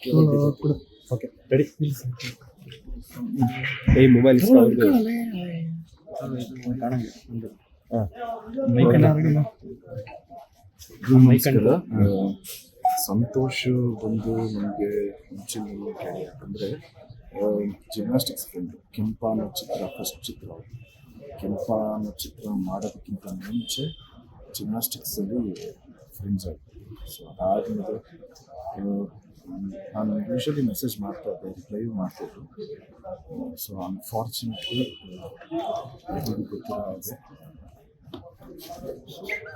ಕೊಡು. Okay ready. ಏ mobile ಅವ್ರದ್ದು ನಮಸ್ಕಾರ. ಸಂತೋಷ್ ಬಂದು ನನಗೆ ಮುಂಚಿನಲ್ಲಿ ಕೇಳಿ, ಯಾಕಂದರೆ ಜಿಮ್ನಾಸ್ಟಿಕ್ಸ್ ಫ್ರೆಂಡು. ಕೆಂಪ ಅನ್ನೋ ಚಿತ್ರ ಫಸ್ಟ್ ಚಿತ್ರ. ಕೆಂಪ ಅನ್ನೋ ಚಿತ್ರ ಮಾಡೋದಕ್ಕಿಂತ ಮುಂಚೆ ಜಿಮ್ನಾಸ್ಟಿಕ್ಸಲ್ಲಿ ಫ್ರೆಂಡ್ಸ್ ಆಯಿತು. ಸೊ ಅದಾದಮೇಲೆ ನಾನು ಯೂಶ್ವಲಿ ಮೆಸೇಜ್ ಮಾಡ್ತಾ ಇದ್ದೆ, ರಿಪ್ಲೈ ಮಾಡ್ತಿದ್ರು. ಸೊ ಅನ್ಫಾರ್ಚುನೇಟ್ಲಿ ಎಲ್ಲರಿಗೂ ಗೊತ್ತಿರೋ ಹಾಗೆ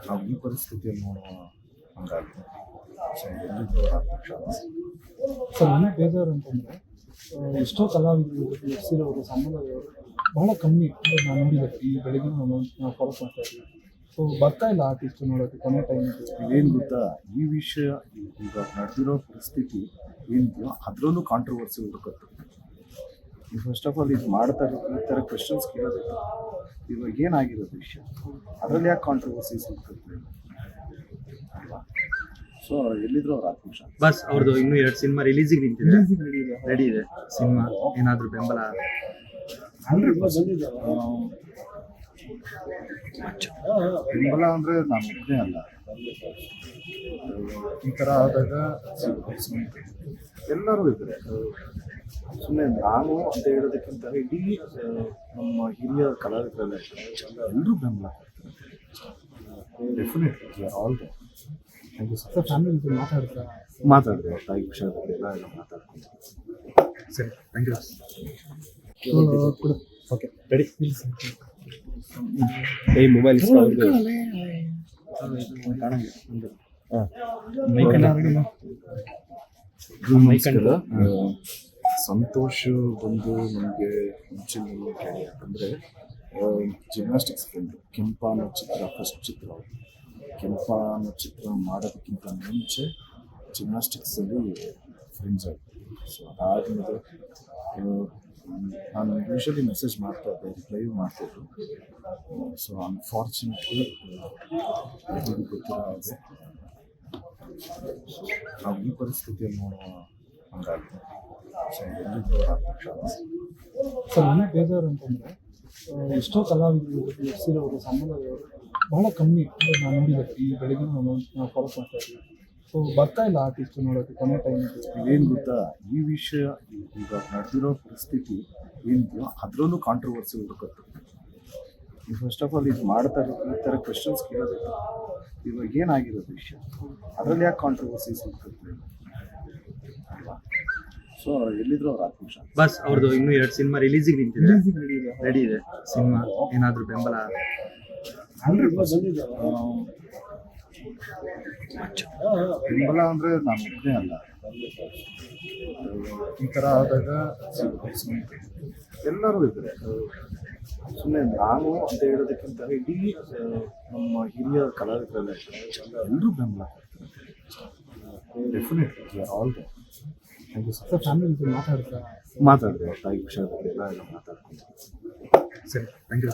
ನಾವು ಈ ಪರಿಸ್ಥಿತಿಯಲ್ಲಿ ನೋಡುವ ಹಂಗಾಗಿದೆ. ಸೊ ಎಲ್ಲಿದ್ದು ಸರ್ ನನಗೆ ಬೇಜಾರು ಅಂತಂದರೆ ಎಷ್ಟೋ ಕಲಾವಿದರು ಎಫ್ಸಿರವರು ಸಂಬಂಧದವರು ಬಹಳ ಕಮ್ಮಿ ಅಂದರೆ ನಾನು ನೋಡಿದೆ. ಈ ಬೆಳಗ್ಗೆ ನಾವು ಫಾಲೋ ಮಾಡ್ತಾ ಇದ್ದೀವಿ. ಸೊ ಬರ್ತಾ ಇಲ್ಲ ಆರ್ಟಿಸ್ಟ್ ನೋಡೋಕ್ಕೆ ಕೊನೆ ಟೈಮ್. ಏನು ಗೊತ್ತಾ, ಈ ವಿಷಯ ಈಗ ನಡೆದಿರೋ ಪರಿಸ್ಥಿತಿ ಏನಿದೆಯೋ ಅದರಲ್ಲೂ ಕಾಂಟ್ರವರ್ಸಿ ಹುಡುಕತ್ತೆ. ಈ ಫಸ್ಟ್ ಆಫ್ ಆಲ್ ಇದು ಮಾಡ್ತಾರೆ, ಈ ಥರ ಕ್ವೆಶನ್ಸ್ ಕೇಳೋದಿಲ್ಲ. ಇವಾಗ ಏನಾಗಿರೋದು ವಿಷಯ, ಅದರಲ್ಲಿ ಯಾಕೆ ಕಾಂಟ್ರವರ್ಸೀಸ್ ಹುಡುಕತ್ತೆ ಅಲ್ವಾ? ಸೊ ಎಲ್ಲಿದ್ರು ಅವ್ರು ಆತ್ಮಶ ಬಸ್ ಅವ್ರದ್ದು ಇನ್ನೂ 2 ಸಿನಿಮಾ ರಿಲೀಸಿಗೆ ನಿಂತಿದೆ, ರೆಡಿ ಇದೆ. ಸಿನಿಮಾ ಏನಾದರೂ ಬೆಂಬಲ 100% ಬೆಂಬಲ ಅಂದರೆ ನಾನು ಒಬ್ಬನೇ ಅಲ್ಲ. ಈ ಥರ ಆದಾಗ ಎಲ್ಲರೂ ಇದ್ದಾರೆ. ಸುಮ್ಮನೆ ನಾನು ಅಂತ ಹೇಳೋದಕ್ಕಿಂತ ಇಡೀ ನಮ್ಮ ಹಿರಿಯ ಕಲಾವಿದರೆಲ್ಲ ಎಲ್ಲರೂ ಬೆಂಬಲ definitely all the. Thank you sir family ಜೊತೆ ಮಾತಾಡಿದೆ ತಾಯಿ ವಿಷಯದಲ್ಲಿ ಎಲ್ಲ ಮಾತಾಡ್ಕೊಂಡು. ಸರಿ, ಥ್ಯಾಂಕ್ ಯು. ಕೊಡು. Okay ready. ಏ ಮೊಬೈಲ್ ಅವ್ರದ್ದು ನಮಸ್ಕಾರ. ಸಂತೋಷ್ ಬಂದು ನನಗೆ ಮುಂಚಿನಲ್ಲಿ ಕೇಳಿ, ಯಾಕಂದರೆ ಜಿಮ್ನಾಸ್ಟಿಕ್ಸ್ ಫ್ರೆಂಡು. ಕೆಂಪ ಅನ್ನೋ ಚಿತ್ರ ಫಸ್ಟ್ ಚಿತ್ರ. ಕೆಂಪ ಅನ್ನೋ ಚಿತ್ರ ಮಾಡೋದಕ್ಕಿಂತ ಮುಂಚೆ ಜಿಮ್ನಾಸ್ಟಿಕ್ಸಲ್ಲಿ ಫ್ರೆಂಡ್ಸ್ ಆಯಿತು. ಸೊ ಅದಾದಮೇಲೆ ನಾನು ಯೂಶ್ವಲಿ ಮೆಸೇಜ್ ಮಾಡ್ತಾ ಇದ್ದೆ, ರಿಪ್ಲೈ ಮಾಡ್ತಿದ್ರು. ಸೊ ಅನ್ಫಾರ್ಚುನೇಟ್ಲಿ ಎಲ್ಲರಿಗೂ ಗೊತ್ತಿರೋ ಹಾಗೆ ನಾವು ಈ ಪರಿಸ್ಥಿತಿಯಲ್ಲಿ ನೋಡುವ ಹಂಗಾಗಿದೆ. ಸೊ ಎಲ್ಲಿದ್ದು ಸರ್ ನನಗೆ ಬೇಜಾರು ಅಂತಂದರೆ ಎಷ್ಟೋ ಕಲಾವಿದರು ಎಫ್ಸಿರವರು ಸಂಬಂಧದವರು ಬಹಳ ಕಮ್ಮಿ ಅಂದರೆ ನಾನು ನೋಡಿದೆ. ಈ ಬೆಳಗ್ಗೆ ನಾವು ಫಾಲೋ ಮಾಡ್ತಾ ಇದ್ದೀವಿ. ಸೊ ಬರ್ತಾ ಇಲ್ಲ ಆರ್ಟಿಸ್ಟ್ ನೋಡೋಕ್ಕೆ ಕೊನೆ ಟೈಮ್. ಏನು ಗೊತ್ತಾ, ಈ ವಿಷಯ ಈಗ ನಡೆದಿರೋ ಪರಿಸ್ಥಿತಿ ಏನಿದೆಯೋ ಅದರಲ್ಲೂ ಕಾಂಟ್ರವರ್ಸಿ ಹುಡುಕತ್ತೆ. ಈ ಫಸ್ಟ್ ಆಫ್ ಆಲ್ ಇದು ಮಾಡ್ತಾರೆ, ಈ ಥರ ಕ್ವೆಶನ್ಸ್ ಕೇಳೋದಿಲ್ಲ. ಇವಾಗ ಏನಾಗಿರೋದು ವಿಷಯ, ಅದರಲ್ಲಿ ಯಾಕೆ ಕಾಂಟ್ರವರ್ಸೀಸ್ ಹುಡುಕತ್ತೆ ಅಲ್ವಾ? ಸೊ ಎಲ್ಲಿದ್ರು ಅವ್ರು ಆತ್ಮಶ ಬಸ್ ಅವ್ರದ್ದು ಇನ್ನೂ 2 ಸಿನಿಮಾ ರಿಲೀಸಿಗೆ ನಿಂತಿದೆ, ರೆಡಿ ಇದೆ. ಸಿನಿಮಾ ಏನಾದರೂ ಬೆಂಬಲ 100% ಬೆಂಬಲ ಅಂದರೆ ನಾನು ಒಬ್ಬನೇ ಅಲ್ಲ. ಈ ಥರ ಆದಾಗ ಎಲ್ಲರೂ ಇದ್ದಾರೆ. ಸುಮ್ಮನೆ ನಾನು ಅಂತ ಹೇಳೋದಕ್ಕಿಂತ ಇಡೀ ನಮ್ಮ ಹಿರಿಯ ಕಲಾವಿದರೆಲ್ಲ ಎಲ್ಲರೂ ಬೆಂಬಲ definitely all the. Thank you sir family ಜೊತೆ ಮಾತಾಡಿದೆ ತಾಯಿ ವಿಷಯದಲ್ಲಿ ಎಲ್ಲ ಮಾತಾಡ್ಕೊಂಡು. ಸರಿ, ಥ್ಯಾಂಕ್ ಯು.